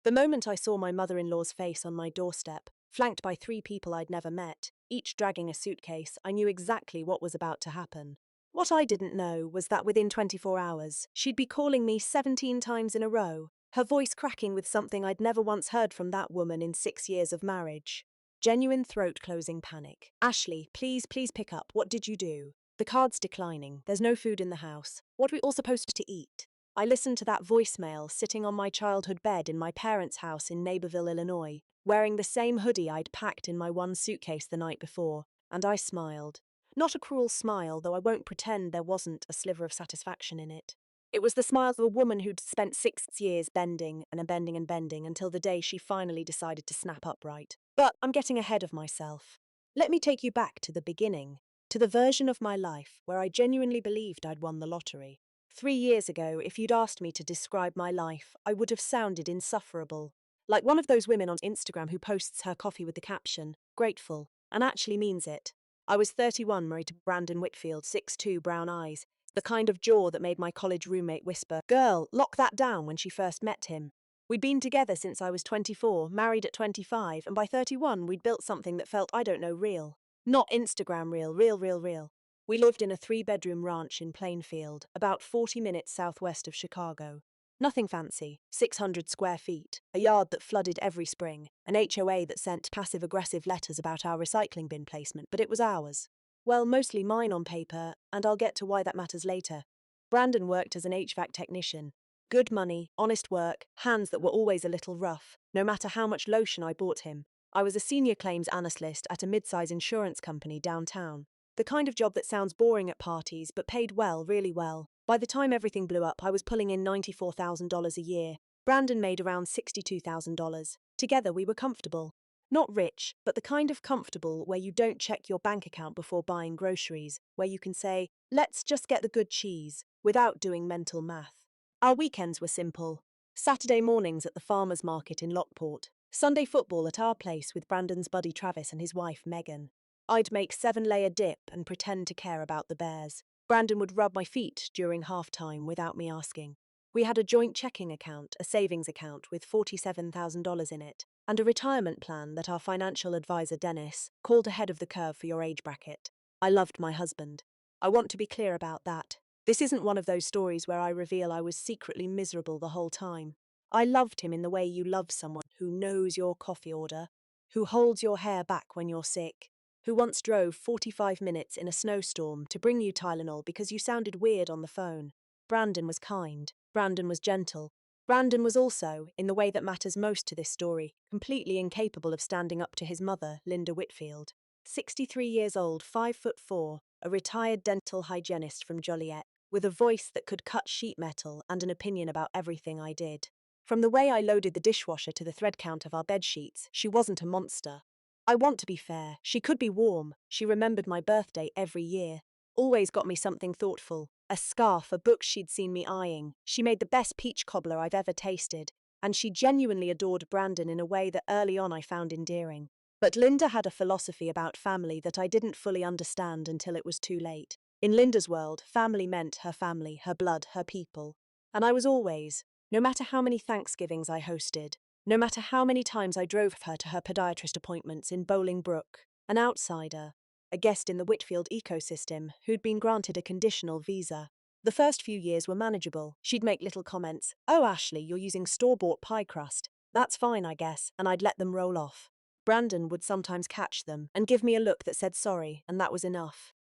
The moment I saw my mother-in-law's face on my doorstep, flanked by 3 people I'd never met, each dragging a suitcase, I knew exactly what was about to happen. What I didn't know was that within 24 hours, she'd be calling me 17 times in a row, her voice cracking with something I'd never once heard from that woman in 6 years of marriage. Genuine throat-closing panic. Ashley, please pick up. What did you do? The card's declining. There's no food in the house. What are we all supposed to eat? I listened to that voicemail sitting on my childhood bed in my parents' house in Naperville, Illinois, wearing the same hoodie I'd packed in my one suitcase the night before, and I smiled. Not a cruel smile, though I won't pretend there wasn't a sliver of satisfaction in it. It was the smile of a woman who'd spent 6 years bending and bending and bending until the day she finally decided to snap upright. But I'm getting ahead of myself. Let me take you back to the beginning, to the version of my life where I genuinely believed I'd won the lottery. 3 years ago, if you'd asked me to describe my life, I would have sounded insufferable. Like one of those women on Instagram who posts her coffee with the caption, "Grateful," and actually means it. I was 31, married to Brandon Whitfield, 6'2", brown eyes, the kind of jaw that made my college roommate whisper, "Girl, lock that down," when she first met him. We'd been together since I was 24, married at 25, and by 31 we'd built something that felt, I don't know, real. Not Instagram real, real. We lived in a 3-bedroom ranch in Plainfield, about 40 minutes southwest of Chicago. Nothing fancy, 600 square feet, a yard that flooded every spring, an HOA that sent passive-aggressive letters about our recycling bin placement, but it was ours. Well, mostly mine on paper, and I'll get to why that matters later. Brandon worked as an HVAC technician. Good money, honest work, hands that were always a little rough, no matter how much lotion I bought him. I was a senior claims analyst at a mid-size insurance company downtown. The kind of job that sounds boring at parties but paid well, really well. By the time everything blew up, I was pulling in $94,000 a year. Brandon made around $62,000. Together we were comfortable. Not rich, but the kind of comfortable where you don't check your bank account before buying groceries, where you can say, "Let's just get the good cheese," without doing mental math. Our weekends were simple. Saturday mornings at the farmer's market in Lockport. Sunday football at our place with Brandon's buddy Travis and his wife Megan. I'd make 7-layer dip and pretend to care about the Bears. Brandon would rub my feet during halftime without me asking. We had a joint checking account, a savings account with $47,000 in it, and a retirement plan that our financial advisor Dennis called ahead of the curve for your age bracket. I loved my husband. I want to be clear about that. This isn't one of those stories where I reveal I was secretly miserable the whole time. I loved him in the way you love someone who knows your coffee order, who holds your hair back when you're sick, who once drove 45 minutes in a snowstorm to bring you Tylenol because you sounded weird on the phone. Brandon was kind. Brandon was gentle. Brandon was also, in the way that matters most to this story, completely incapable of standing up to his mother, Linda Whitfield. 63 years old, 5'4", a retired dental hygienist from Joliet, with a voice that could cut sheet metal and an opinion about everything I did. From the way I loaded the dishwasher to the thread count of our bed sheets, she wasn't a monster. I want to be fair. She could be warm. She remembered my birthday every year. Always got me something thoughtful. A scarf, a book she'd seen me eyeing. She made the best peach cobbler I've ever tasted. And she genuinely adored Brandon in a way that early on I found endearing. But Linda had a philosophy about family that I didn't fully understand until it was too late. In Linda's world, family meant her family, her blood, her people. And I was always, no matter how many Thanksgivings I hosted, no matter how many times I drove her to her podiatrist appointments in Bolingbrook, an outsider, a guest in the Whitfield ecosystem who'd been granted a conditional visa. The first few years were manageable. She'd make little comments. "Oh, Ashley, you're using store-bought pie crust. That's fine, I guess," and I'd let them roll off. Brandon would sometimes catch them and give me a look that said sorry, and that was enough.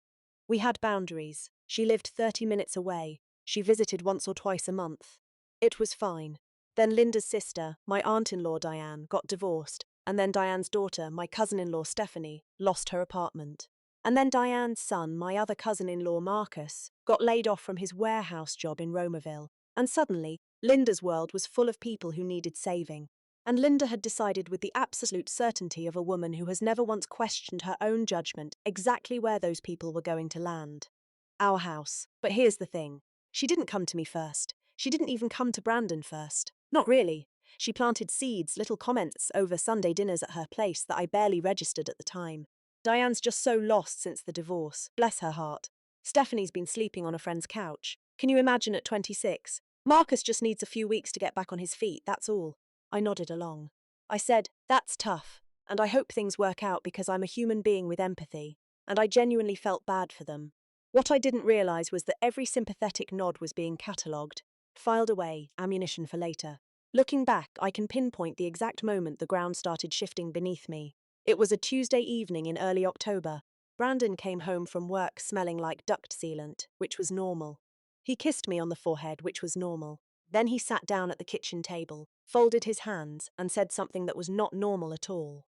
We had boundaries. She lived 30 minutes away. She visited once or twice a month. It was fine. Then Linda's sister, my aunt-in-law Diane, got divorced, and then Diane's daughter, my cousin-in-law Stephanie, lost her apartment. And then Diane's son, my other cousin-in-law Marcus, got laid off from his warehouse job in Romerville. And suddenly, Linda's world was full of people who needed saving. And Linda had decided with the absolute certainty of a woman who has never once questioned her own judgment exactly where those people were going to land. Our house. But here's the thing. She didn't come to me first. She didn't even come to Brandon first. Not really. She planted seeds, little comments over Sunday dinners at her place that I barely registered at the time. Diane's just so lost since the divorce. Bless her heart. Stephanie's been sleeping on a friend's couch. Can you imagine at 26? Marcus just needs a few weeks to get back on his feet, that's all. I nodded along. I said, "That's tough, and I hope things work out because I'm a human being with empathy, and I genuinely felt bad for them." What I didn't realize was that every sympathetic nod was being catalogued, filed away, ammunition for later. Looking back, I can pinpoint the exact moment the ground started shifting beneath me. It was a Tuesday evening in early October. Brandon came home from work smelling like duct sealant, which was normal. He kissed me on the forehead, which was normal. Then he sat down at the kitchen table, folded his hands, and said something that was not normal at all.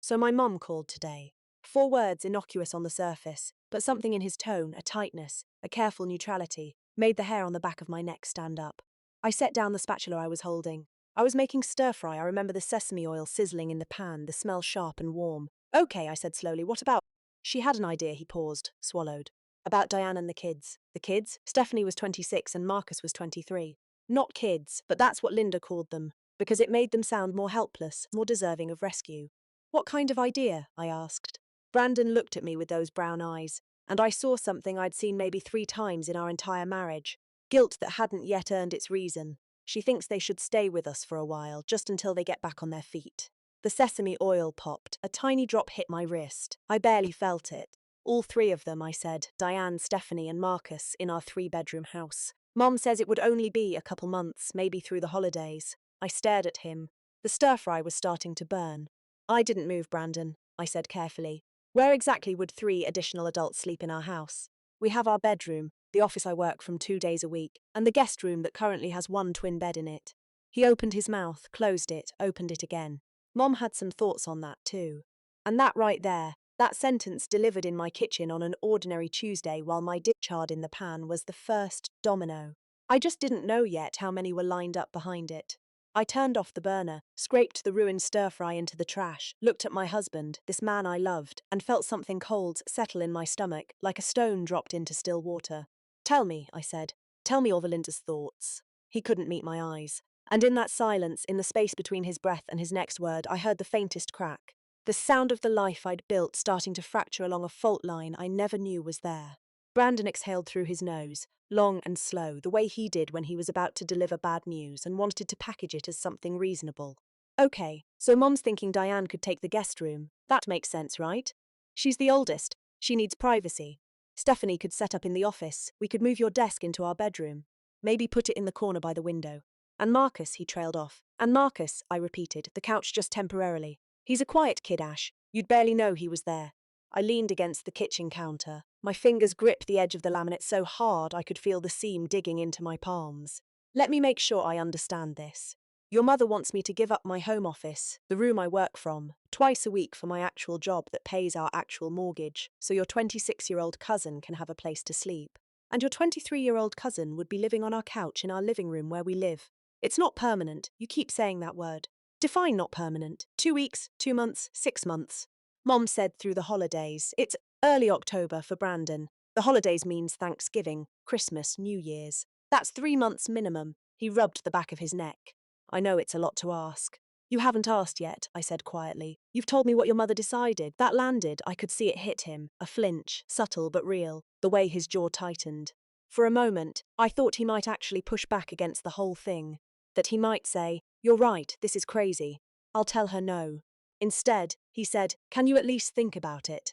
"So my mum called today." 4 words innocuous on the surface, but something in his tone, a tightness, a careful neutrality, made the hair on the back of my neck stand up. I set down the spatula I was holding. I was making stir-fry. I remember the sesame oil sizzling in the pan, the smell sharp and warm. "Okay," I said slowly, "what about?" She had an idea, he paused, swallowed. "About Diane and the kids." The kids? Stephanie was 26 and Marcus was 23. Not kids, but that's what Linda called them, because it made them sound more helpless, more deserving of rescue. "What kind of idea?" I asked. Brandon looked at me with those brown eyes, and I saw something I'd seen maybe 3 times in our entire marriage. Guilt that hadn't yet earned its reason. She thinks they should stay with us for a while, just until they get back on their feet. The sesame oil popped. A tiny drop hit my wrist. I barely felt it. "All 3 of them," I said, "Diane, Stephanie, and Marcus, in our 3-bedroom house. Mom says it would only be a couple months, maybe through the holidays." I stared at him. The stir-fry was starting to burn. "I didn't move, Brandon," I said carefully. "Where exactly would 3 additional adults sleep in our house? We have our bedroom, the office I work from 2 days a week, and the guest room that currently has 1 twin bed in it." He opened his mouth, closed it, opened it again. Mom had some thoughts on that too. And that right there, that sentence delivered in my kitchen on an ordinary Tuesday while my dish charred in the pan, was the first domino. I just didn't know yet how many were lined up behind it. I turned off the burner, scraped the ruined stir-fry into the trash, looked at my husband, this man I loved, and felt something cold settle in my stomach, like a stone dropped into still water. "Tell me," I said. "Tell me all Valinda's thoughts." He couldn't meet my eyes. And in that silence, in the space between his breath and his next word, I heard the faintest crack. The sound of the life I'd built starting to fracture along a fault line I never knew was there. Brandon exhaled through his nose, long and slow, the way he did when he was about to deliver bad news and wanted to package it as something reasonable. "Okay, so Mom's thinking Diane could take the guest room. That makes sense, right? She's the oldest. She needs privacy. Stephanie could set up in the office. We could move your desk into our bedroom. Maybe put it in the corner by the window. And Marcus," he trailed off. "And Marcus," I repeated, "the couch just temporarily. He's a quiet kid, Ash. You'd barely know he was there." I leaned against the kitchen counter. My fingers gripped the edge of the laminate so hard I could feel the seam digging into my palms. "Let me make sure I understand this. Your mother wants me to give up my home office, the room I work from, twice a week for my actual job that pays our actual mortgage, so your 26-year-old cousin can have a place to sleep. And your 23-year-old cousin would be living on our couch in our living room where we live. It's not permanent. You keep saying that word. Define not permanent. 2 weeks, 2 months, 6 months. Mom said through the holidays. It's early October for Brandon. The holidays means Thanksgiving, Christmas, New Year's. That's 3 months minimum." He rubbed the back of his neck. "I know it's a lot to ask." "You haven't asked yet," I said quietly. "You've told me what your mother decided." That landed. I could see it hit him. A flinch, subtle but real, the way his jaw tightened. For a moment, I thought he might actually push back against the whole thing. That he might say, "You're right, this is crazy. I'll tell her no." Instead, he said, "Can you at least think about it?"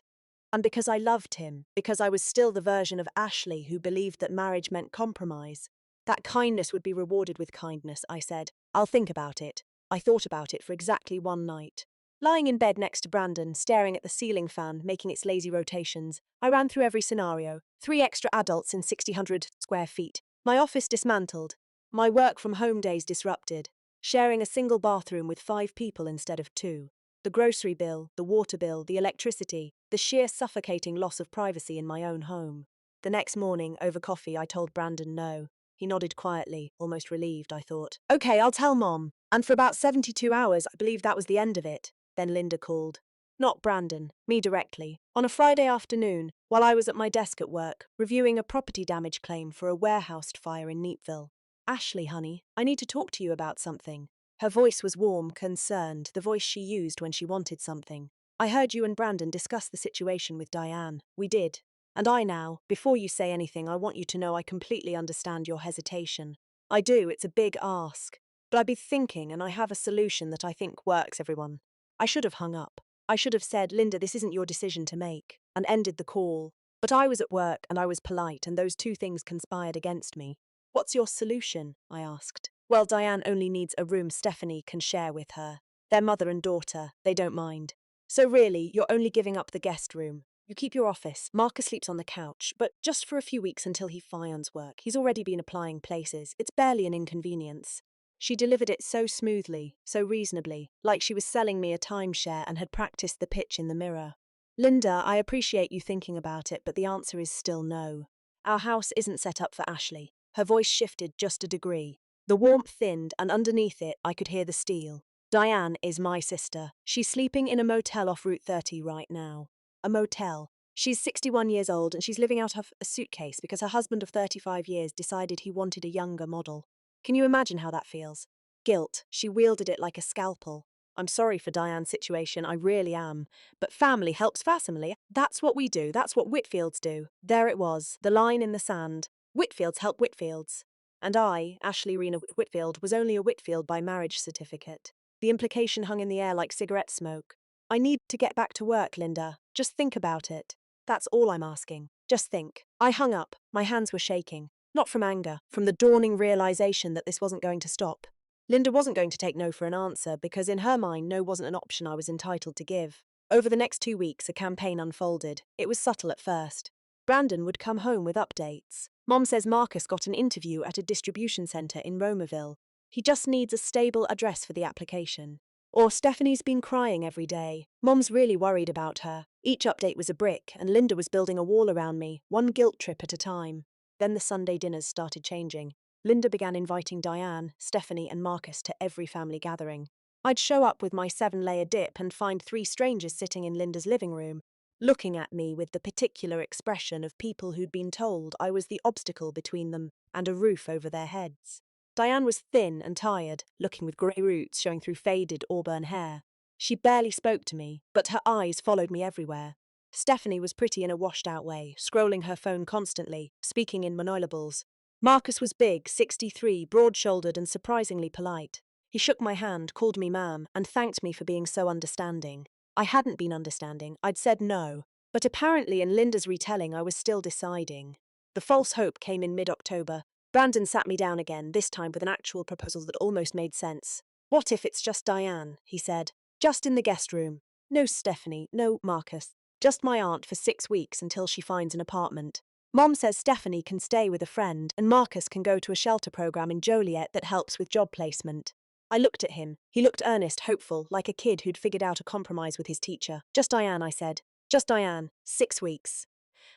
And because I loved him, because I was still the version of Ashley who believed that marriage meant compromise, that kindness would be rewarded with kindness, I said, "I'll think about it." I thought about it for exactly 1 night. Lying in bed next to Brandon, staring at the ceiling fan, making its lazy rotations, I ran through every scenario. 3 extra adults in 600 square feet. My office dismantled. My work from home days disrupted. Sharing a single bathroom with 5 people instead of 2. The grocery bill, the water bill, the electricity, the sheer suffocating loss of privacy in my own home. The next morning, over coffee, I told Brandon no. He nodded quietly, almost relieved, I thought. "Okay, I'll tell Mom." And for about 72 hours, I believed that was the end of it. Then Linda called. Not Brandon, me directly. On a Friday afternoon, while I was at my desk at work, reviewing a property damage claim for a warehouse fire in Neatville. "Ashley, honey, I need to talk to you about something." Her voice was warm, concerned, the voice she used when she wanted something. "I heard you and Brandon discuss the situation with Diane." "We did. And before you say anything, I want you to know I completely understand your hesitation." "I do, it's a big ask." But I'd be thinking, and I have a solution that I think works, everyone. I should have hung up. I should have said, Linda, this isn't your decision to make, and ended the call. But I was at work and I was polite, and those two things conspired against me. What's your solution? I asked. Well, Diane only needs a room Stephanie can share with her. They're mother and daughter, they don't mind. So really, you're only giving up the guest room. You keep your office. Marcus sleeps on the couch, but just for a few weeks until he finds work. He's already been applying places. It's barely an inconvenience. She delivered it so smoothly, so reasonably, like she was selling me a timeshare and had practiced the pitch in the mirror. Linda, I appreciate you thinking about it, but the answer is still no. Our house isn't set up for Ashley. Her voice shifted just a degree. The warmth thinned, and underneath it, I could hear the steel. Diane is my sister. She's sleeping in a motel off Route 30 right now. A motel. She's 61 years old and she's living out of a suitcase because her husband of 35 years decided he wanted a younger model. Can you imagine how that feels? Guilt. She wielded it like a scalpel. I'm sorry for Diane's situation, I really am. But family helps family. That's what we do. That's what Whitfields do. There it was, the line in the sand. Whitfields help Whitfields. And I, Ashley Rena Whitfield, was only a Whitfield by marriage certificate. The implication hung in the air like cigarette smoke. I need to get back to work, Linda. Just think about it. That's all I'm asking. Just think. I hung up. My hands were shaking. Not from anger, from the dawning realization that this wasn't going to stop. Linda wasn't going to take no for an answer because in her mind no wasn't an option I was entitled to give. Over the next 2 weeks a campaign unfolded. It was subtle at first. Brandon would come home with updates. Mom says Marcus got an interview at a distribution centre in Romerville. He just needs a stable address for the application. Or Stephanie's been crying every day. Mom's really worried about her. Each update was a brick and Linda was building a wall around me, one guilt trip at a time. Then the Sunday dinners started changing. Linda began inviting Diane, Stephanie and Marcus to every family gathering. I'd show up with my 7-layer dip and find 3 strangers sitting in Linda's living room, looking at me with the particular expression of people who'd been told I was the obstacle between them and a roof over their heads. Diane was thin and tired, looking with grey roots showing through faded auburn hair. She barely spoke to me, but her eyes followed me everywhere. Stephanie was pretty in a washed-out way, scrolling her phone constantly, speaking in monosyllables. Marcus was big, 63, broad-shouldered and surprisingly polite. He shook my hand, called me ma'am, and thanked me for being so understanding. I hadn't been understanding, I'd said no. But apparently in Linda's retelling I was still deciding. The false hope came in mid-October. Brandon sat me down again, this time with an actual proposal that almost made sense. What if it's just Diane, he said. Just in the guest room. No Stephanie, no Marcus. Just my aunt for 6 weeks until she finds an apartment. Mom says Stephanie can stay with a friend and Marcus can go to a shelter program in Joliet that helps with job placement. I looked at him. He looked earnest, hopeful, like a kid who'd figured out a compromise with his teacher. Just Diane, I said. Just Diane. 6 weeks.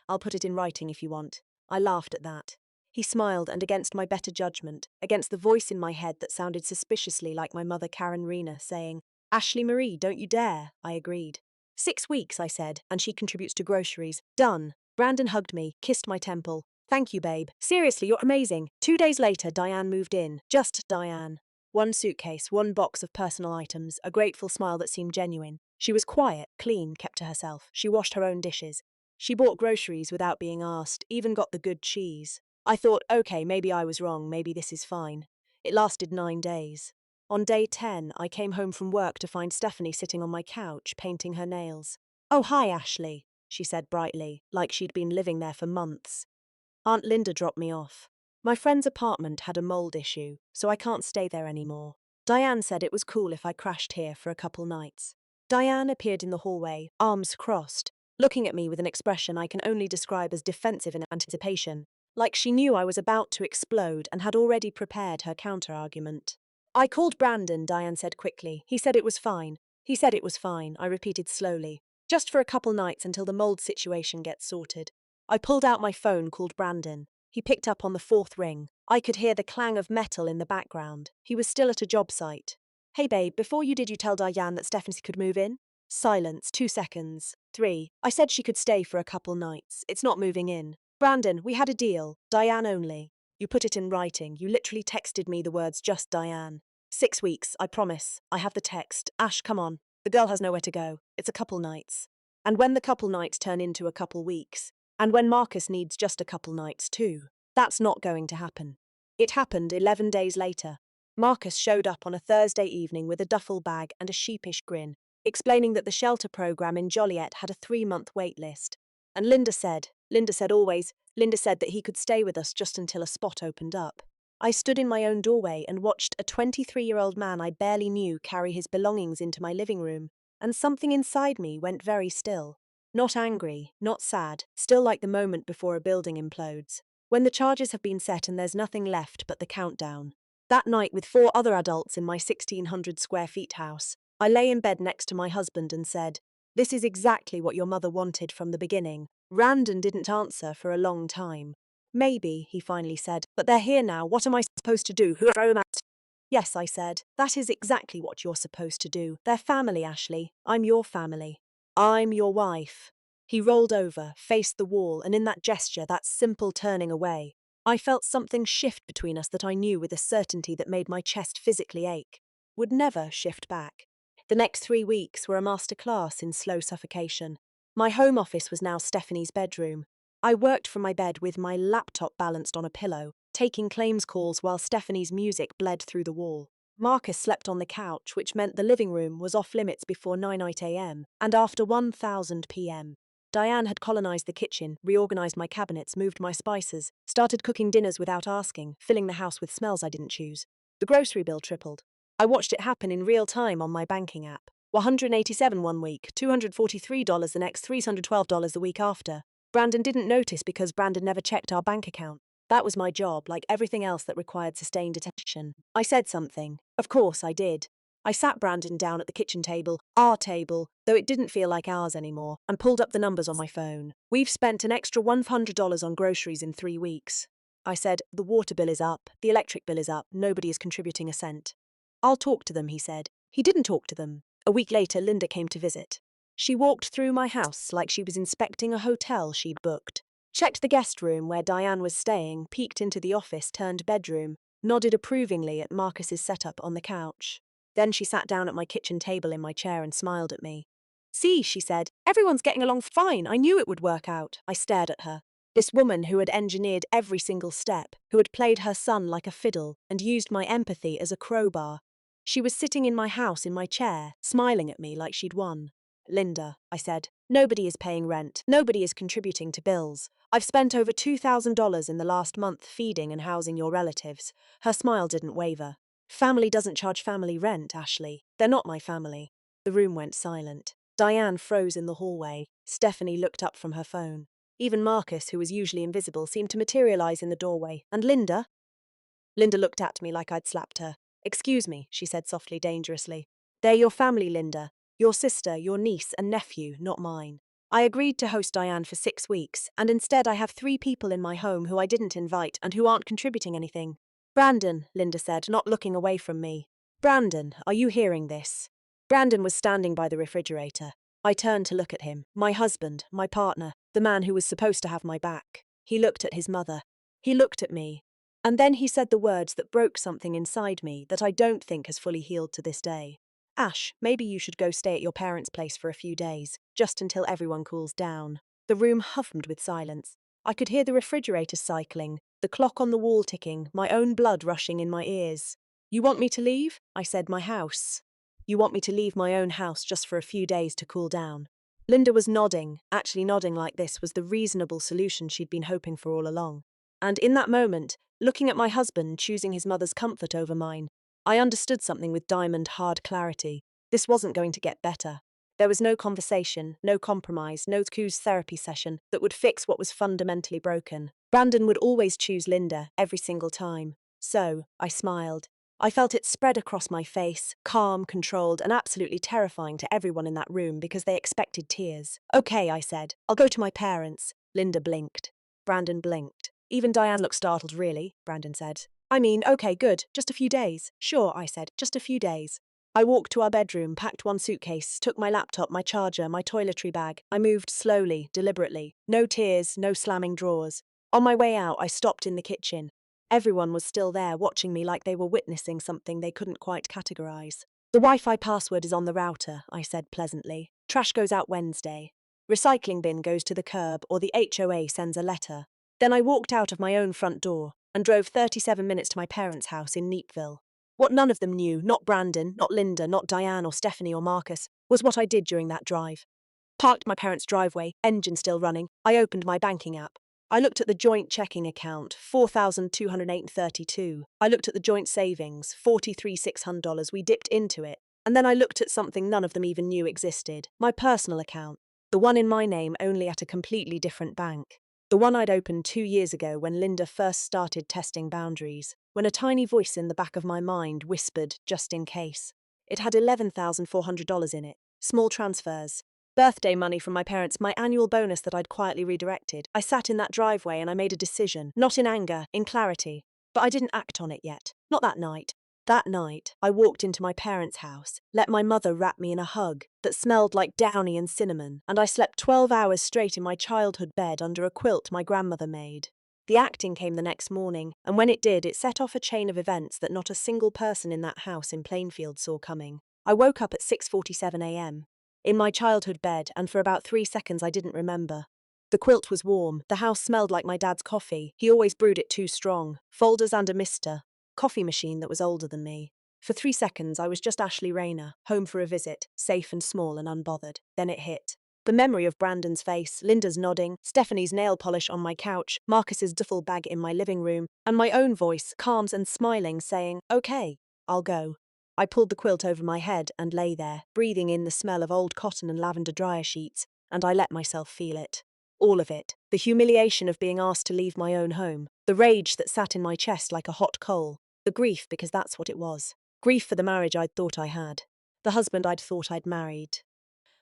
I'll put it in writing if you want. I laughed at that. He smiled, and against my better judgment, against the voice in my head that sounded suspiciously like my mother Karen Rena saying, Ashley Marie, don't you dare, I agreed. 6 weeks, I said, and she contributes to groceries. Done. Brandon hugged me, kissed my temple. Thank you, babe. Seriously, you're amazing. 2 days later, Diane moved in. Just Diane. 1 suitcase, 1 box of personal items, a grateful smile that seemed genuine. She was quiet, clean, kept to herself. She washed her own dishes. She bought groceries without being asked, even got the good cheese. I thought, okay, maybe I was wrong, maybe this is fine. It lasted 9 days. On day 10, I came home from work to find Stephanie sitting on my couch, painting her nails. Oh, hi, Ashley, she said brightly, like she'd been living there for months. Aunt Linda dropped me off. My friend's apartment had a mold issue, so I can't stay there anymore. Diane said it was cool if I crashed here for a couple nights. Diane appeared in the hallway, arms crossed, looking at me with an expression I can only describe as defensive in anticipation, like she knew I was about to explode and had already prepared her counter-argument. I called Brandon, Diane said quickly. He said it was fine. He said it was fine, I repeated slowly. Just for a couple nights until the mold situation gets sorted. I pulled out my phone, called Brandon. He picked up on the 4th ring. I could hear the clang of metal in the background. He was still at a job site. Hey babe, before you tell Diane that Stephanie could move in? Silence, 2 seconds. 3. I said she could stay for a couple nights. It's not moving in. Brandon, we had a deal. Diane only. You put it in writing. You literally texted me the words just Diane. 6 weeks, I promise. I have the text. Ash, come on. The girl has nowhere to go. It's a couple nights. And when the couple nights turn into a couple weeks, and when Marcus needs just a couple nights too, that's not going to happen. It happened 11 days later. Marcus showed up on a Thursday evening with a duffel bag and a sheepish grin, explaining that the shelter program in Joliet had a 3-month wait list. And Linda said that he could stay with us just until a spot opened up. I stood in my own doorway and watched a 23-year-old man I barely knew carry his belongings into my living room, and something inside me went very still. Not angry, not sad, still like the moment before a building implodes. When the charges have been set and there's nothing left but the countdown. That night, with 4 other adults in my 1,600 square feet house, I lay in bed next to my husband and said, "This is exactly what your mother wanted from the beginning." Brandon didn't answer for a long time. "Maybe," he finally said, "but they're here now. What am I supposed to do? Throw them out?" "Yes," I said. "That is exactly what you're supposed to do. They're family, Ashley. I'm your family. I'm your wife." He rolled over, faced the wall, and in that gesture, that simple turning away, I felt something shift between us that I knew with a certainty that made my chest physically ache. Would never shift back. The next 3 weeks were a masterclass in slow suffocation. My home office was now Stephanie's bedroom. I worked from my bed with my laptop balanced on a pillow, taking claims calls while Stephanie's music bled through the wall. Marcus slept on the couch, which meant the living room was off limits before 9 a.m. and after 1000 p.m. Diane had colonized the kitchen, reorganized my cabinets, moved my spices, started cooking dinners without asking, filling the house with smells I didn't choose. The grocery bill tripled. I watched it happen in real time on my banking app. $187 one week, $243 the next, $312 the week after. Brandon didn't notice because Brandon never checked our bank account. That was my job, like everything else that required sustained attention. I said something. Of course I did. I sat Brandon down at the kitchen table, our table, though it didn't feel like ours anymore, and pulled up the numbers on my phone. "We've spent an extra $100 on groceries in 3 weeks. I said, "The water bill is up, the electric bill is up, nobody is contributing a cent." "I'll talk to them," he said. He didn't talk to them. A week later, Linda came to visit. She walked through my house like she was inspecting a hotel she'd booked. Checked the guest room where Diane was staying, peeked into the office turned bedroom, nodded approvingly at Marcus's setup on the couch. Then she sat down at my kitchen table in my chair and smiled at me. "See," she said, "everyone's getting along fine. I knew it would work out." I stared at her. This woman who had engineered every single step, who had played her son like a fiddle and used my empathy as a crowbar. She was sitting in my house in my chair, smiling at me like she'd won. "Linda," I said, "nobody is paying rent. Nobody is contributing to bills. I've spent over $2,000 in the last month feeding and housing your relatives." Her smile didn't waver. "Family doesn't charge family rent, Ashley. They're not my family." The room went silent. Diane froze in the hallway. Stephanie looked up from her phone. Even Marcus, who was usually invisible, seemed to materialize in the doorway. "And Linda?" Linda looked at me like I'd slapped her. "Excuse me," she said softly, dangerously. "They're your family, Linda. Your sister, your niece and nephew, not mine. I agreed to host Diane for 6 weeks, and instead I have 3 people in my home who I didn't invite and who aren't contributing anything." "Brandon," Linda said, not looking away from me. "Brandon, are you hearing this?" Brandon was standing by the refrigerator. I turned to look at him, my husband, my partner, the man who was supposed to have my back. He looked at his mother. He looked at me. And then he said the words that broke something inside me that I don't think has fully healed to this day. "Ash, maybe you should go stay at your parents' place for a few days, just until everyone cools down." The room hummed with silence. I could hear the refrigerator cycling, the clock on the wall ticking, my own blood rushing in my ears. "You want me to leave?" I said. "My house." "You want me to leave my own house just for a few days to cool down?" Linda was nodding. Actually nodding like this was the reasonable solution she'd been hoping for all along. And in that moment, looking at my husband choosing his mother's comfort over mine, I understood something with diamond-hard clarity. This wasn't going to get better. There was no conversation, no compromise, no Q's therapy session that would fix what was fundamentally broken. Brandon would always choose Linda, every single time. So, I smiled. I felt it spread across my face, calm, controlled, and absolutely terrifying to everyone in that room because they expected tears. "Okay," I said. "I'll go to my parents." Linda blinked. Brandon blinked. Even Diane looked startled. "Really?" Brandon said. "I mean, okay, good. Just a few days." "Sure," I said. "Just a few days." I walked to our bedroom, packed 1 suitcase, took my laptop, my charger, my toiletry bag. I moved slowly, deliberately. No tears, no slamming drawers. On my way out, I stopped in the kitchen. Everyone was still there, watching me like they were witnessing something they couldn't quite categorize. "The Wi-Fi password is on the router," I said pleasantly. "Trash goes out Wednesday. Recycling bin goes to the curb, or the HOA sends a letter." Then I walked out of my own front door and drove 37 minutes to my parents' house in Neatville. What none of them knew, not Brandon, not Linda, not Diane or Stephanie or Marcus, was what I did during that drive. Parked my parents' driveway, engine still running, I opened my banking app. I looked at the joint checking account, $4,208.32. I looked at the joint savings, $43,600 we dipped into it. And then I looked at something none of them even knew existed, my personal account. The one in my name, only at a completely different bank. The one I'd opened 2 years ago when Linda first started testing boundaries, when a tiny voice in the back of my mind whispered, just in case. It had $11,400 in it, small transfers. Birthday money from my parents, my annual bonus that I'd quietly redirected. I sat in that driveway and I made a decision, not in anger, in clarity. But I didn't act on it yet. Not that night. That night, I walked into my parents' house, let my mother wrap me in a hug that smelled like downy and cinnamon, and I slept 12 hours straight in my childhood bed under a quilt my grandmother made. The acting came the next morning, and when it did, it set off a chain of events that not a single person in that house in Plainfield saw coming. I woke up at 6:47 a.m. in my childhood bed, and for about 3 seconds I didn't remember. The quilt was warm, the house smelled like my dad's coffee. He always brewed it too strong. Folders and a mister. Coffee machine that was older than me. For 3 seconds I was just Ashley Rayner, home for a visit, safe and small and unbothered. Then it hit. The memory of Brandon's face, Linda's nodding, Stephanie's nail polish on my couch, Marcus's duffel bag in my living room, and my own voice, calm and smiling, saying, "Okay, I'll go." I pulled the quilt over my head and lay there, breathing in the smell of old cotton and lavender dryer sheets, and I let myself feel it. All of it. The humiliation of being asked to leave my own home. The rage that sat in my chest like a hot coal. The grief, because that's what it was. Grief for the marriage I'd thought I had. The husband I'd thought I'd married.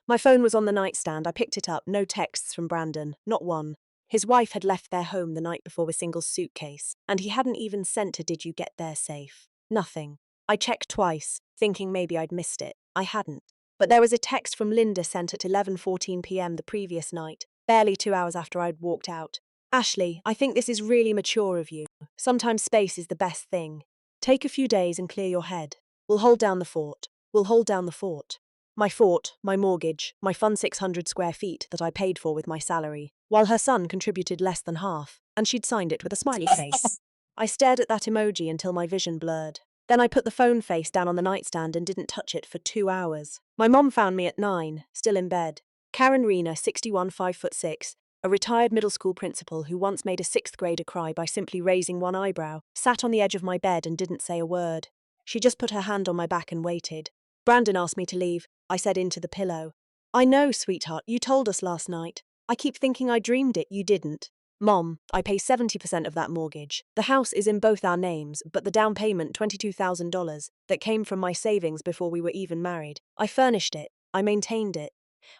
My phone was on the nightstand. I picked it up. No texts from Brandon. Not one. His wife had left their home the night before with a single suitcase, and he hadn't even sent a "Did you get there safe?" Nothing. I checked twice, thinking maybe I'd missed it. I hadn't. But there was a text from Linda sent at 11:14 p.m. the previous night, barely 2 hours after I'd walked out. "Ashley, I think this is really mature of you. Sometimes space is the best thing. Take a few days and clear your head. We'll hold down the fort. We'll hold down the fort." My fort, my mortgage, my fun 600 square feet that I paid for with my salary, while her son contributed less than half, and she'd signed it with a smiley face. I stared at that emoji until my vision blurred. Then I put the phone face down on the nightstand and didn't touch it for 2 hours. My mom found me at 9, still in bed. Karen Reena, 61, 5'6", a retired middle school principal who once made a 6th grader cry by simply raising one eyebrow, sat on the edge of my bed and didn't say a word. She just put her hand on my back and waited. "Brandon asked me to leave," I said into the pillow. "I know, sweetheart, you told us last night. I keep thinking I dreamed it, you didn't." "Mom, I pay 70% of that mortgage. The house is in both our names, but the down payment, $22,000, that came from my savings before we were even married. I furnished it. I maintained it.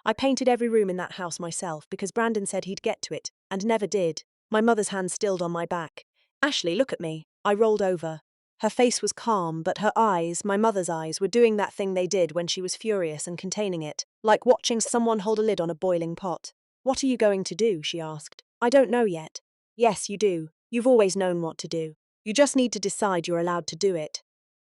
I painted every room in that house myself because Brandon said he'd get to it, and never did." My mother's hand stilled on my back. "Ashley, look at me." I rolled over. Her face was calm, but her eyes, my mother's eyes, were doing that thing they did when she was furious and containing it, like watching someone hold a lid on a boiling pot. "What are you going to do?" she asked. "I don't know yet." "Yes, you do. You've always known what to do. You just need to decide you're allowed to do it."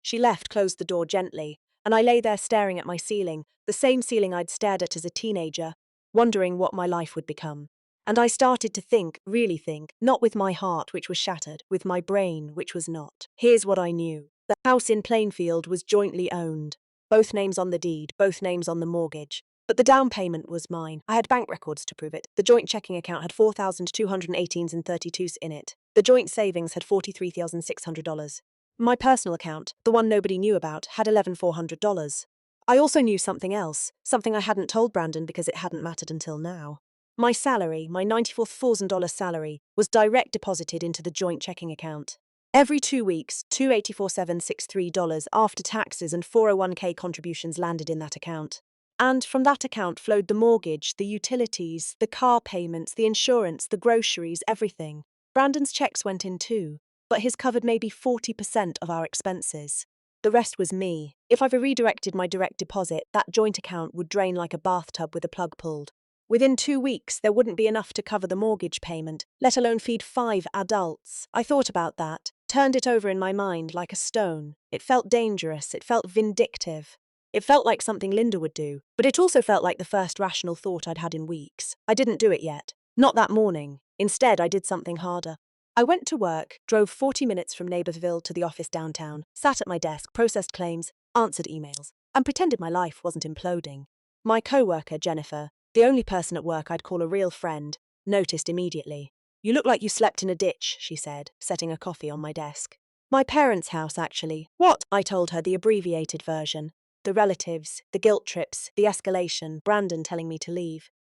She left, closed the door gently, and I lay there staring at my ceiling, the same ceiling I'd stared at as a teenager, wondering what my life would become. And I started to think, really think, not with my heart, which was shattered, with my brain, which was not. Here's what I knew. The house in Plainfield was jointly owned. Both names on the deed, both names on the mortgage. But the down payment was mine. I had bank records to prove it. The joint checking account had $4,218.32 in it. The joint savings had $43,600. My personal account, the one nobody knew about, had $11,400. I also knew something else, something I hadn't told Brandon because it hadn't mattered until now. My salary, my $94,000 salary, was direct deposited into the joint checking account. Every 2 weeks, $284,763 after taxes and 401k contributions landed in that account. And from that account flowed the mortgage, the utilities, the car payments, the insurance, the groceries, everything. Brandon's checks went in too, but his covered maybe 40% of our expenses. The rest was me. If I redirected my direct deposit, that joint account would drain like a bathtub with a plug pulled. Within 2 weeks, there wouldn't be enough to cover the mortgage payment, let alone feed 5 adults. I thought about that, turned it over in my mind like a stone. It felt dangerous, it felt vindictive. It felt like something Linda would do, but it also felt like the first rational thought I'd had in weeks. I didn't do it yet. Not that morning. Instead, I did something harder. I went to work, drove 40 minutes from Neighborville to the office downtown, sat at my desk, processed claims, answered emails, and pretended my life wasn't imploding. My co-worker, Jennifer, the only person at work I'd call a real friend, noticed immediately. "You look like you slept in a ditch," she said, setting a coffee on my desk. "My parents' house, actually." "What?" I told her the abbreviated version. The relatives, the guilt trips, the escalation, Brandon telling me to leave.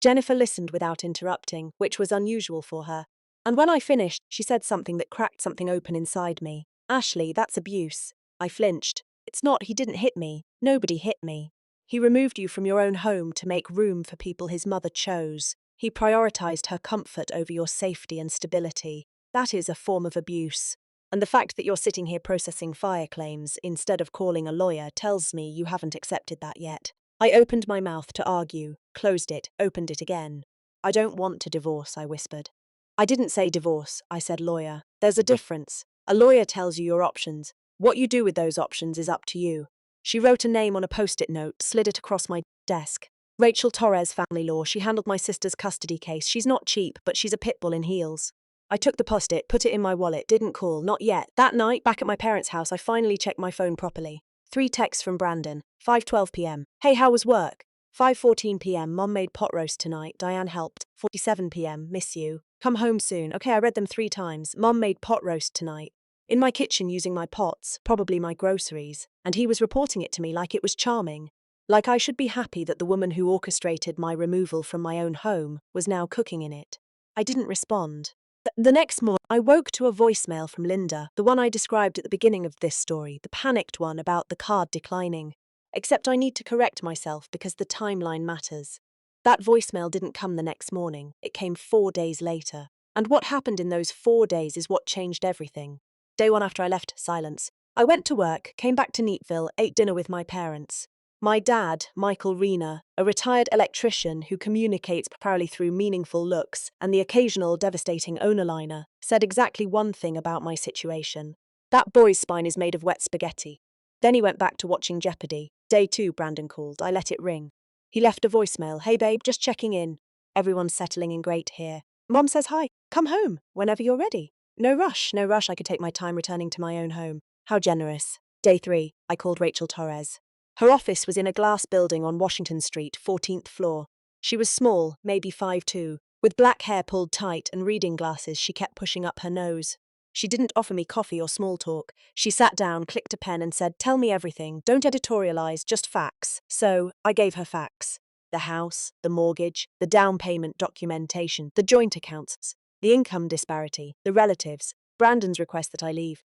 Jennifer listened without interrupting, which was unusual for her. And when I finished, she said something that cracked something open inside me. "Ashley, that's abuse." I flinched. "It's not, he didn't hit me. Nobody hit me. He removed you from your own home to make room for people his mother chose. He prioritized her comfort over your safety and stability. That is a form of abuse. And the fact that you're sitting here processing fire claims instead of calling a lawyer tells me you haven't accepted that yet." I opened my mouth to argue, closed it, opened it again. "I don't want to divorce," I whispered. "I didn't say divorce, I said lawyer. There's a difference. A lawyer tells you your options. What you do with those options is up to you." She wrote a name on a post-it note, slid it across my desk. "Rachel Torres, family law. She handled my sister's custody case. She's not cheap, but she's a pit bull in heels." I took the post-it, put it in my wallet, didn't call, not yet. That night, back at my parents' house, I finally checked my phone properly. 3 texts from Brandon. 5:12 p.m. "Hey, how was work?" 5:14 p.m. "Mom made pot roast tonight. Diane helped." 47 p.m. "Miss you. Come home soon." Okay, I read them 3 times. "Mom made pot roast tonight." In my kitchen using my pots, probably my groceries, and he was reporting it to me like it was charming. Like I should be happy that the woman who orchestrated my removal from my own home was now cooking in it. I didn't respond. The next morning, I woke to a voicemail from Linda, the one I described at the beginning of this story, the panicked one about the card declining. Except I need to correct myself because the timeline matters. That voicemail didn't come the next morning, it came 4 days later. And what happened in those 4 days is what changed everything. Day 1 after I left, silence. I went to work, came back to Neatville, ate dinner with my parents. My dad, Michael Reena, a retired electrician who communicates primarily through meaningful looks and the occasional devastating owner-liner, said exactly one thing about my situation. "That boy's spine is made of wet spaghetti." Then he went back to watching Jeopardy. Day 2, Brandon called. I let it ring. He left a voicemail. "Hey babe, just checking in. Everyone's settling in great here. Mom says hi. Come home, whenever you're ready. No rush, no rush. I could take my time returning to my own home." How generous. Day 3, I called Rachel Torres. Her office was in a glass building on Washington Street, 14th floor. She was small, maybe 5'2", with black hair pulled tight and reading glasses she kept pushing up her nose. She didn't offer me coffee or small talk. She sat down, clicked a pen and said, "Tell me everything. Don't editorialize, just facts." So, I gave her facts. The house, the mortgage, the down payment documentation, the joint accounts, the income disparity, the relatives, Brandon's request that I leave,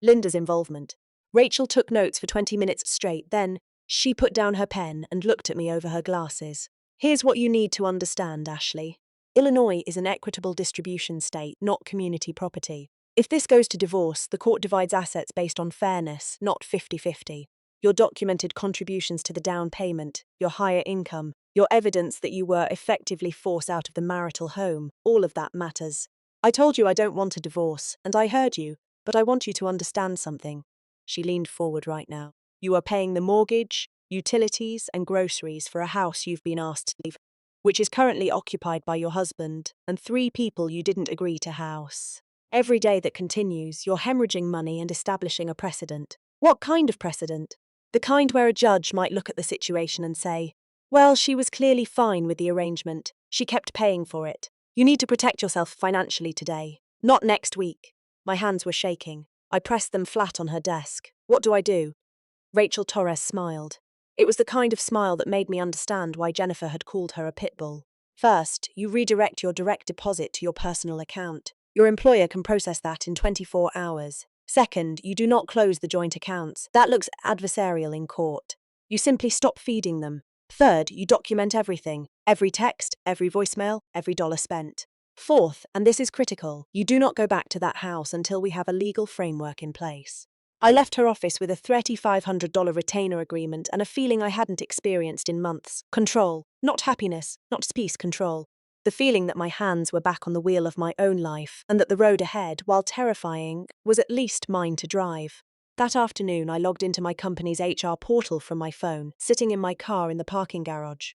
Linda's involvement. Rachel took notes for 20 minutes straight, then she put down her pen and looked at me over her glasses. "Here's what you need to understand, Ashley. Illinois is an equitable distribution state, not community property. If this goes to divorce, the court divides assets based on fairness, not 50-50. Your documented contributions to the down payment, your higher income, your evidence that you were effectively forced out of the marital home, all of that matters. I told you I don't want a divorce, and I heard you, but I want you to understand something." She leaned forward right now. "You are paying the mortgage, utilities, and groceries for a house you've been asked to leave, which is currently occupied by your husband and 3 people you didn't agree to house. Every day that continues, you're hemorrhaging money and establishing a precedent." What kind of precedent? The kind where a judge might look at the situation and say, "Well, she was clearly fine with the arrangement. She kept paying for it. You need to protect yourself financially today, not next week." My hands were shaking. I pressed them flat on her desk. "What do I do?" Rachel Torres smiled. It was the kind of smile that made me understand why Jennifer had called her a pit bull. "First, you redirect your direct deposit to your personal account. Your employer can process that in 24 hours. Second, you do not close the joint accounts. That looks adversarial in court. You simply stop feeding them. Third, you document everything. Every text, every voicemail, every dollar spent. Fourth, and this is critical, you do not go back to that house until we have a legal framework in place." I left her office with a $3,500 retainer agreement and a feeling I hadn't experienced in months. Control. Not happiness, not peace, control. The feeling that my hands were back on the wheel of my own life and that the road ahead, while terrifying, was at least mine to drive. That afternoon, I logged into my company's HR portal from my phone, sitting in my car in the parking garage.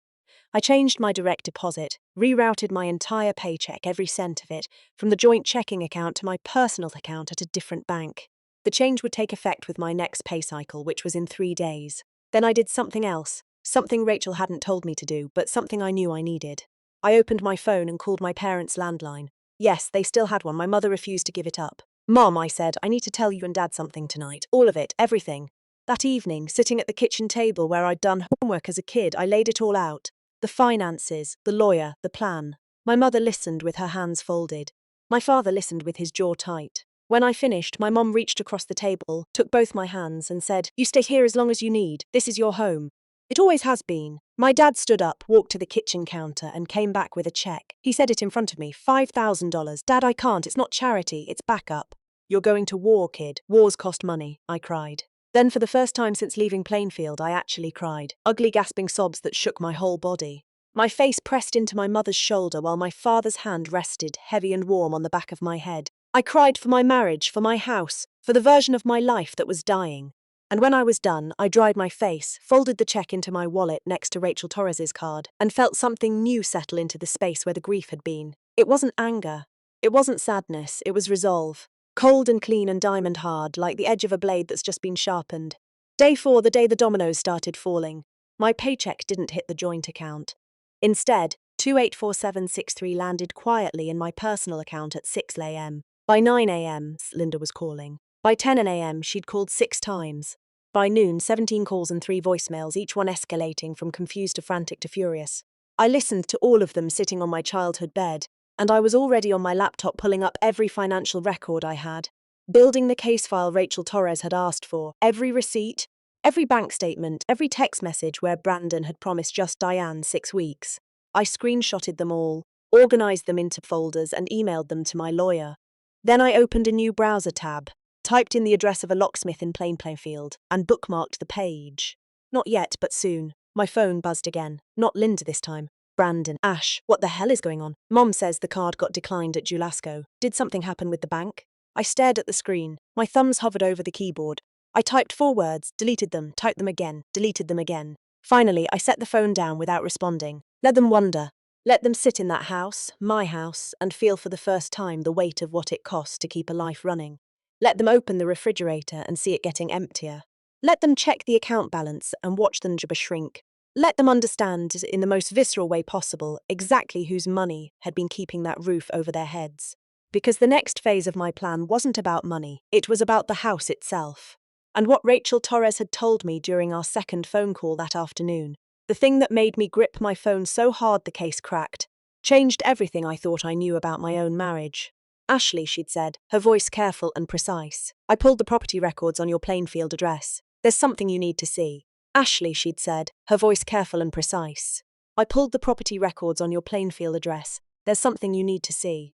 I changed my direct deposit, rerouted my entire paycheck, every cent of it, from the joint checking account to my personal account at a different bank. The change would take effect with my next pay cycle, which was in 3 days. Then I did something else, something Rachel hadn't told me to do, but something I knew I needed. I opened my phone and called my parents' landline. Yes, they still had one. My mother refused to give it up. "Mom," I said, "I need to tell you and Dad something tonight. All of it, everything." That evening, sitting at the kitchen table where I'd done homework as a kid, I laid it all out. The finances, the lawyer, the plan. My mother listened with her hands folded. My father listened with his jaw tight. When I finished, my mom reached across the table, took both my hands and said, "You stay here as long as you need. This is your home." It always has been. My dad stood up, walked to the kitchen counter and came back with a check. He said it in front of me, $5,000. "Dad, I can't. It's not charity. It's backup." "You're going to war, kid. Wars cost money," I cried. Then for the first time since leaving Plainfield, I actually cried. Ugly gasping sobs that shook my whole body. My face pressed into my mother's shoulder while my father's hand rested, heavy and warm, on the back of my head. I cried for my marriage, for my house, for the version of my life that was dying. And when I was done, I dried my face, folded the check into my wallet next to Rachel Torres's card, and felt something new settle into the space where the grief had been. It wasn't anger. It wasn't sadness. It was resolve. Cold and clean and diamond hard, like the edge of a blade that's just been sharpened. Day 4, the day the dominoes started falling. My paycheck didn't hit the joint account. Instead, 284763 landed quietly in my personal account at 6 a.m. By 9 a.m., Linda was calling. By 10 a.m., she'd called 6 times. By noon, 17 calls and 3 voicemails, each one escalating from confused to frantic to furious. I listened to all of them sitting on my childhood bed, and I was already on my laptop pulling up every financial record I had, building the case file Rachel Torres had asked for, every receipt, every bank statement, every text message where Brandon had promised just Diane 6 weeks. I screenshotted them all, organized them into folders, and emailed them to my lawyer. Then I opened a new browser tab, typed in the address of a locksmith in Plainfield, and bookmarked the page. Not yet, but soon. My phone buzzed again. Not Linda this time. "Brandon, Ash, what the hell is going on? Mom says the card got declined at Julasco. Did something happen with the bank?" I stared at the screen. My thumbs hovered over the keyboard. I typed 4 words, deleted them, typed them again, deleted them again. Finally, I set the phone down without responding. Let them wonder. Let them sit in that house, my house, and feel for the first time the weight of what it costs to keep a life running. Let them open the refrigerator and see it getting emptier. Let them check the account balance and watch the number shrink. Let them understand, in the most visceral way possible, exactly whose money had been keeping that roof over their heads. Because the next phase of my plan wasn't about money, it was about the house itself. And what Rachel Torres had told me during our second phone call that afternoon, the thing that made me grip my phone so hard the case cracked, changed everything I thought I knew about my own marriage. "Ashley," she'd said, her voice careful and precise, "I pulled the property records on your Plainfield address. There's something you need to see." "Ashley," she'd said, her voice careful and precise, "I pulled the property records on your Plainfield address. There's something you need to see."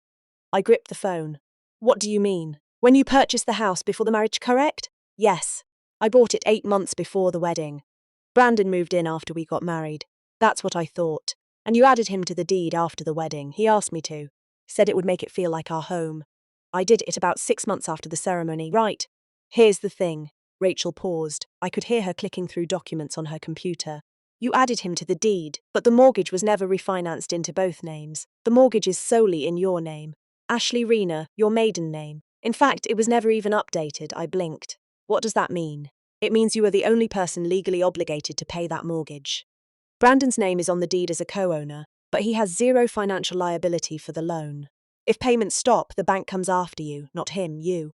I gripped the phone. "What do you mean? When you purchased the house before the marriage, correct?" "Yes. I bought it 8 months before the wedding. Brandon moved in after we got married. That's what I thought. And you added him to the deed after the wedding. He asked me to. Said it would make it feel like our home. I did it about 6 months after the ceremony. Right. Here's the thing." Rachel paused. I could hear her clicking through documents on her computer. "You added him to the deed, but the mortgage was never refinanced into both names. The mortgage is solely in your name. Ashley Rena, your maiden name. In fact, it was never even updated." I blinked. "What does that mean?" "It means you are the only person legally obligated to pay that mortgage. Brandon's name is on the deed as a co-owner, but he has zero financial liability for the loan. If payments stop, the bank comes after you, not him, you."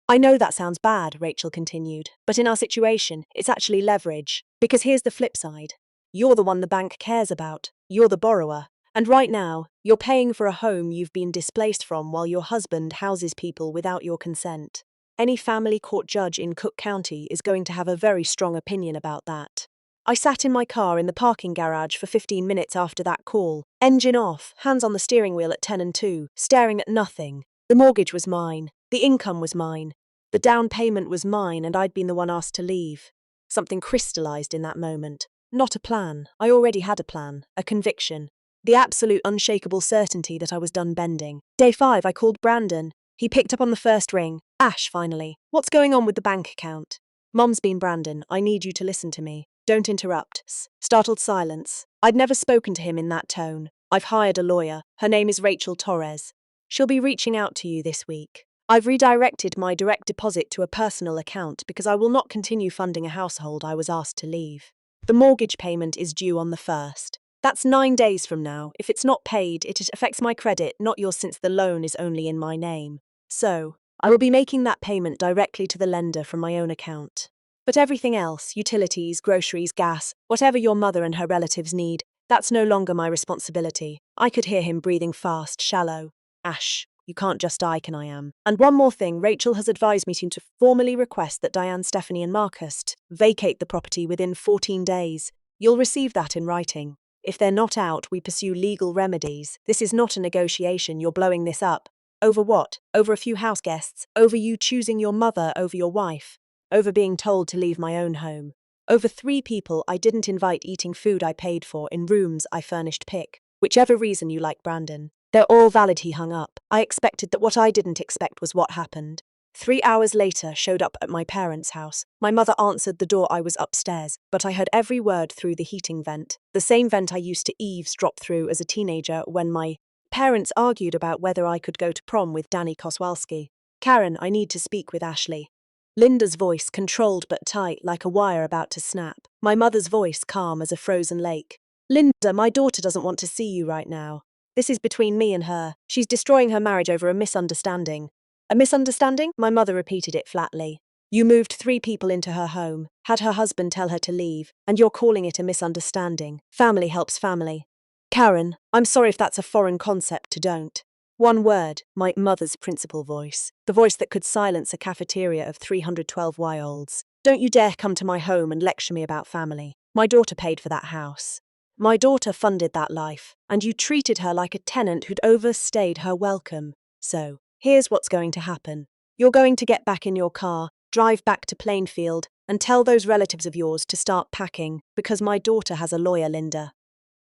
"I know that sounds bad," Rachel continued, "but in our situation, it's actually leverage. Because here's the flip side. You're the one the bank cares about. You're the borrower. And right now, you're paying for a home you've been displaced from while your husband houses people without your consent. Any family court judge in Cook County is going to have a very strong opinion about that." I sat in my car in the parking garage for 15 minutes after that call, engine off, hands on the steering wheel at 10 and 2, staring at nothing. The mortgage was mine. The income was mine. The down payment was mine, and I'd been the one asked to leave. Something crystallized in that moment. Not a plan. I already had a plan, a conviction. The absolute unshakable certainty that I was done bending. Day 5, I called Brandon. He picked up on the first ring. "Ash, finally. What's going on with the bank account?" "Mom's been Brandon. I need you to listen to me. Don't interrupt. Startled silence. I'd never spoken to him in that tone. I've hired a lawyer. Her name is Rachel Torres. She'll be reaching out to you this week. I've redirected my direct deposit to a personal account because I will not continue funding a household I was asked to leave. The mortgage payment is due on the 1st. That's 9 days from now. If it's not paid, it affects my credit, not yours, since the loan is only in my name. So, I will be making that payment directly to the lender from my own account. But everything else, utilities, groceries, gas, whatever your mother and her relatives need, that's no longer my responsibility. I could hear him breathing fast, shallow. Ash, you can't just die, can I am. And one more thing, Rachel has advised me to formally request that Diane, Stephanie and Marcus vacate the property within 14 days. You'll receive that in writing. If they're not out, we pursue legal remedies. This is not a negotiation, you're blowing this up. Over what? Over a few house guests? Over you choosing your mother over your wife? Over being told to leave my own home? Over 3 people I didn't invite eating food I paid for in rooms I furnished? Pick whichever reason you like, Brandon. They're all valid. He hung up. I expected that. What I didn't expect was what happened. 3 hours later, showed up at my parents' house. My mother answered the door. I was upstairs, but I heard every word through the heating vent, the same vent I used to eavesdrop through as a teenager when my parents argued about whether I could go to prom with Danny Koswalski. Karen, I need to speak with Ashley. Linda's voice, controlled but tight, like a wire about to snap. My mother's voice, calm as a frozen lake. Linda, my daughter doesn't want to see you right now. This is between me and her. She's destroying her marriage over a misunderstanding. A misunderstanding? My mother repeated it flatly. You moved 3 people into her home, had her husband tell her to leave, and you're calling it a misunderstanding. Family helps family. Karen, I'm sorry if that's a foreign concept to don't. One word, my mother's principal voice, the voice that could silence a cafeteria of 312-year-olds. Don't you dare come to my home and lecture me about family. My daughter paid for that house. My daughter funded that life, and you treated her like a tenant who'd overstayed her welcome. So, here's what's going to happen. You're going to get back in your car, drive back to Plainfield, and tell those relatives of yours to start packing, because my daughter has a lawyer, Linda.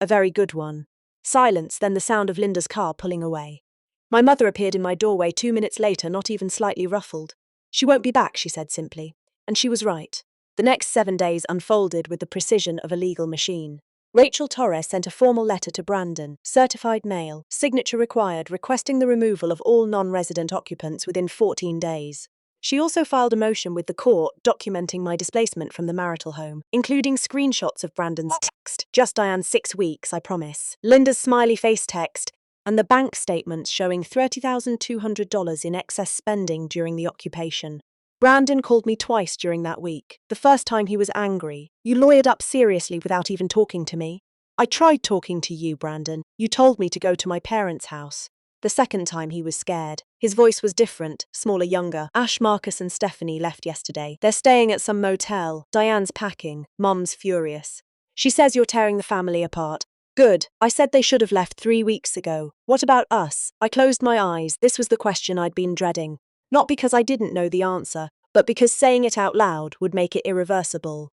A very good one. Silence, then the sound of Linda's car pulling away. My mother appeared in my doorway 2 minutes later, not even slightly ruffled. She won't be back, she said simply. And she was right. The next 7 days unfolded with the precision of a legal machine. Rachel Torres sent a formal letter to Brandon, certified mail, signature required, requesting the removal of all non-resident occupants within 14 days. She also filed a motion with the court documenting my displacement from the marital home, including screenshots of Brandon's text. Just Diane, 6 weeks, I promise. Linda's smiley face text, and the bank statements showing $30,200 in excess spending during the occupation. Brandon called me twice during that week. The first time he was angry. You lawyered up seriously without even talking to me. I tried talking to you, Brandon. You told me to go to my parents' house. The second time he was scared. His voice was different, smaller, younger. Ash, Marcus and Stephanie left yesterday. They're staying at some motel. Diane's packing. Mum's furious. She says you're tearing the family apart. Good. I said they should have left 3 weeks ago. What about us? I closed my eyes. This was the question I'd been dreading. Not because I didn't know the answer, but because saying it out loud would make it irreversible.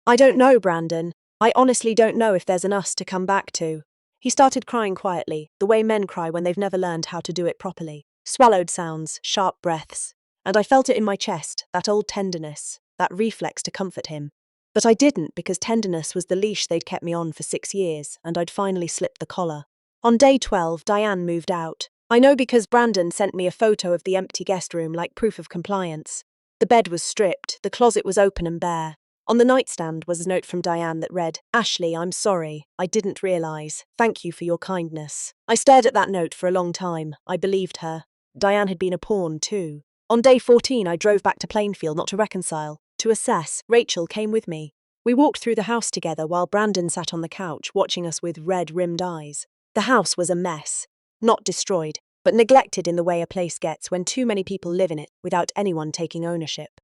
I don't know, Brandon. I honestly don't know if there's an us to come back to. He started crying quietly, the way men cry when they've never learned how to do it properly. Swallowed sounds, sharp breaths. And I felt it in my chest, that old tenderness, that reflex to comfort him. But I didn't, because tenderness was the leash they'd kept me on for 6 years, and I'd finally slipped the collar. On day 12, Diane moved out. I know because Brandon sent me a photo of the empty guest room like proof of compliance. The bed was stripped, the closet was open and bare. On the nightstand was a note from Diane that read, Ashley, I'm sorry. I didn't realise. Thank you for your kindness. I stared at that note for a long time. I believed her. Diane had been a pawn too. On day 14, I drove back to Plainfield, not to reconcile, to assess. Rachel came with me. We walked through the house together while Brandon sat on the couch watching us with red-rimmed eyes. The house was a mess. Not destroyed, but neglected in the way a place gets when too many people live in it without anyone taking ownership.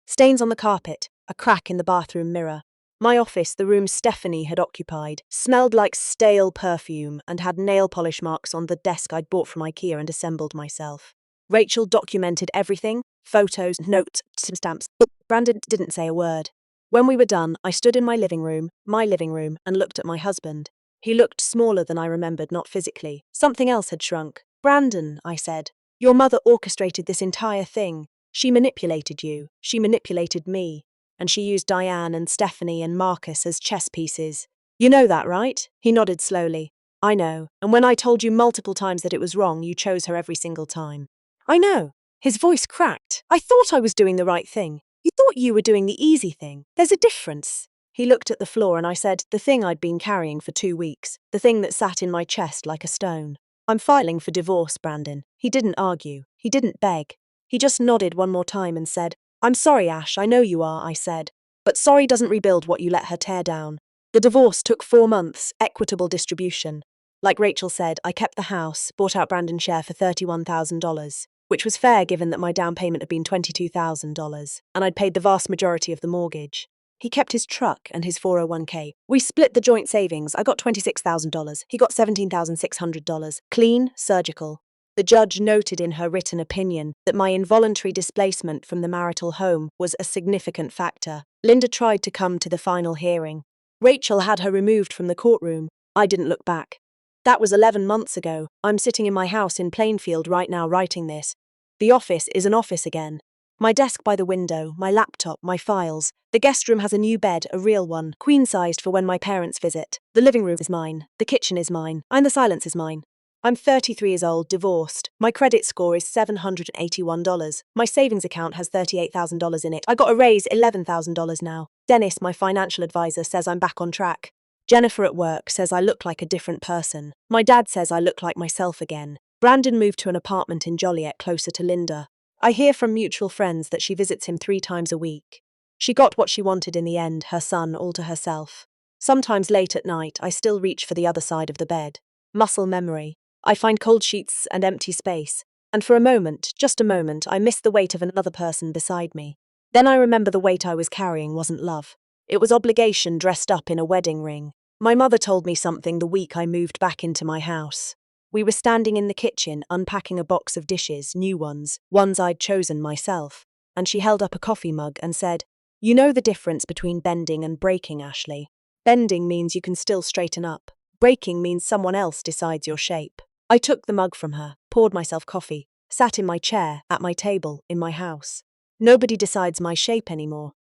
Stains on the carpet, a crack in the bathroom mirror. My office, the room Stephanie had occupied, smelled like stale perfume and had nail polish marks on the desk I'd bought from IKEA and assembled myself. Rachel documented everything, photos, notes, stamps. Brandon didn't say a word. When we were done, I stood in my living room, and looked at my husband. He looked smaller than I remembered, not physically. Something else had shrunk. Brandon, I said, your mother orchestrated this entire thing. She manipulated you. She manipulated me. and she used Diane and Stephanie and Marcus as chess pieces. You know that, right? He nodded slowly. I know, and when I told you multiple times that it was wrong, you chose her every single time. I know. His voice cracked. I thought I was doing the right thing. You thought you were doing the easy thing. There's a difference. He looked at the floor and I said, the thing I'd been carrying for 2 weeks, the thing that sat in my chest like a stone. I'm filing for divorce, Brandon. He didn't argue. He didn't beg. He just nodded one more time and said, I'm sorry, Ash, I know you are, I said. But sorry doesn't rebuild what you let her tear down. The divorce took 4 months, equitable distribution. Like Rachel said, I kept the house, bought out Brandon's share for $31,000, which was fair given that my down payment had been $22,000, and I'd paid the vast majority of the mortgage. He kept his truck and his 401k. We split the joint savings. I got $26,000. He got $17,600. Clean, surgical. The judge noted in her written opinion that my involuntary displacement from the marital home was a significant factor. Linda tried to come to the final hearing. Rachel had her removed from the courtroom. I didn't look back. That was 11 months ago. I'm sitting in my house in Plainfield right now writing this. The office is an office again. My desk by the window, my laptop, my files. The guest room has a new bed, a real one, queen-sized for when my parents visit. The living room is mine. The kitchen is mine. And the silence is mine. I'm 33 years old, divorced. My credit score is $781. My savings account has $38,000 in it. I got a raise, $11,000 now. Dennis, my financial advisor, says I'm back on track. Jennifer at work says I look like a different person. My dad says I look like myself again. Brandon moved to an apartment in Joliet closer to Linda. I hear from mutual friends that she visits him 3 times a week. She got what she wanted in the end, her son all to herself. Sometimes late at night, I still reach for the other side of the bed. Muscle memory. I find cold sheets and empty space. And for a moment, just a moment, I miss the weight of another person beside me. Then I remember the weight I was carrying wasn't love. It was obligation dressed up in a wedding ring. My mother told me something the week I moved back into my house. We were standing in the kitchen unpacking a box of dishes, new ones I'd chosen myself, and she held up a coffee mug and said, You know the difference between bending and breaking, Ashley. Bending means you can still straighten up. Breaking means someone else decides your shape. I took the mug from her, poured myself coffee, sat in my chair, at my table, in my house. Nobody decides my shape anymore.